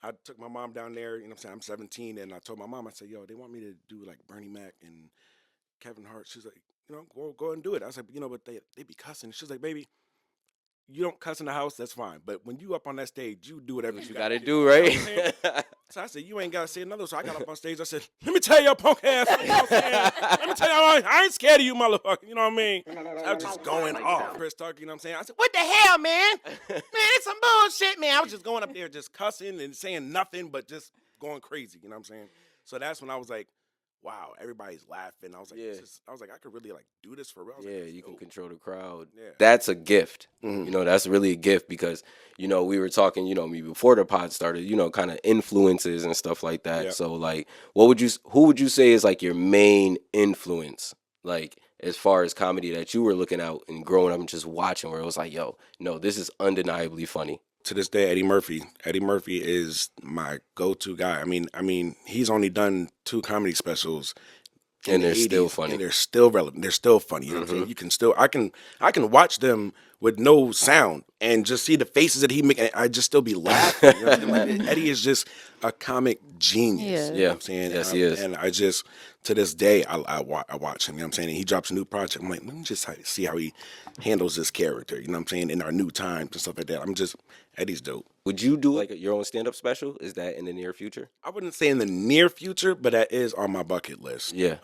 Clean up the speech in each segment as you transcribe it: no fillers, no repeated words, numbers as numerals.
I took my mom down there. You know what I'm saying? I'm 17, and I told my mom, I said, "Yo, they want me to do like Bernie Mac and Kevin Hart." She's like, go and do it. I was like, but they be cussing. She's like, "Baby, you don't cuss in the house, that's fine. But when you up on that stage, you do whatever What you you got to gotta do." do, You know what I'm saying? right? So I said, "You ain't got to say another." So I got up on stage. I said, "Let me tell your punk ass. You know what I'm saying? Let me tell you, I ain't scared of you, motherfucker." You know what I mean? So I was just going off. Chris Tucker, you know what I'm saying? I said, "What the hell, man? Man, it's some bullshit, man." I was just going up there, just cussing and saying nothing, but just going crazy. You know what I'm saying? So that's when I was like, wow, everybody's laughing. I was like, Yeah. I could really like do this for real. I was like, Yeah, this is you can dope. control the crowd. Yeah. That's a gift. Mhm. You know, that's really a gift because, we were talking, me before the pod started, kind of influences and stuff like that. Yeah. So like who would you say is like your main influence? Like as far as comedy that you were looking out and growing up and just watching where it was like, yo, no, this is undeniably funny. To this day, Eddie Murphy. Eddie Murphy is my go-to guy. I mean, he's only done 2 comedy specials in And the they're still 80s, funny. and they're still relevant. They're still funny. You know what I'm saying? You can still, I can watch them with no sound and just see the faces that he make. And I just still be laughing. You know what I'm saying? Like, Eddie is just a comic genius. Yeah. You know what I'm saying? Yes, he is. And I just, to this day, I watch him. You know what I'm saying? And he drops a new project. I'm like, let me just see how he handles this character. You know what I'm saying? In our new times and stuff like that. Eddie's dope. Would you do like your own stand up special? Is that in the near future? I wouldn't say in the near future, but that is on my bucket list. Yeah.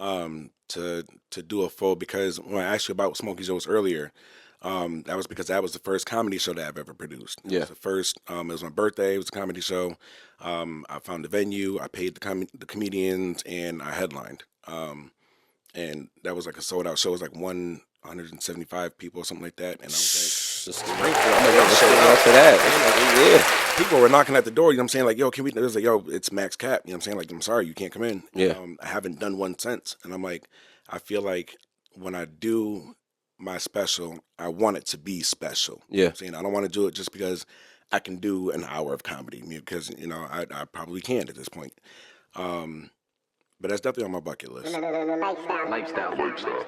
To do a full, because when I asked you about Smokey Joe's earlier, that was because that was the first comedy show that I've ever produced. It Yeah. was the first. It was my birthday. It was a comedy show. I found the venue. I paid the comedians, and I headlined. And that was like a sold out show. It was like 175 people or something like that. And I was Just like, grateful. I'm like, let's yo, show sold up out. for that. People were knocking at the door, you know what I'm saying? Like, yo, can we? It was like, yo, it's Max Cap. You know what I'm saying? Like, I'm sorry, you can't come in. Yeah. I haven't done one since. And I'm like, I feel like when I do my special, I want it to be special. You know Yeah. what I'm saying? I don't want to do it just because I can do an hour of comedy, because, I probably can at this point. But that's definitely on my bucket list. Lifestyle.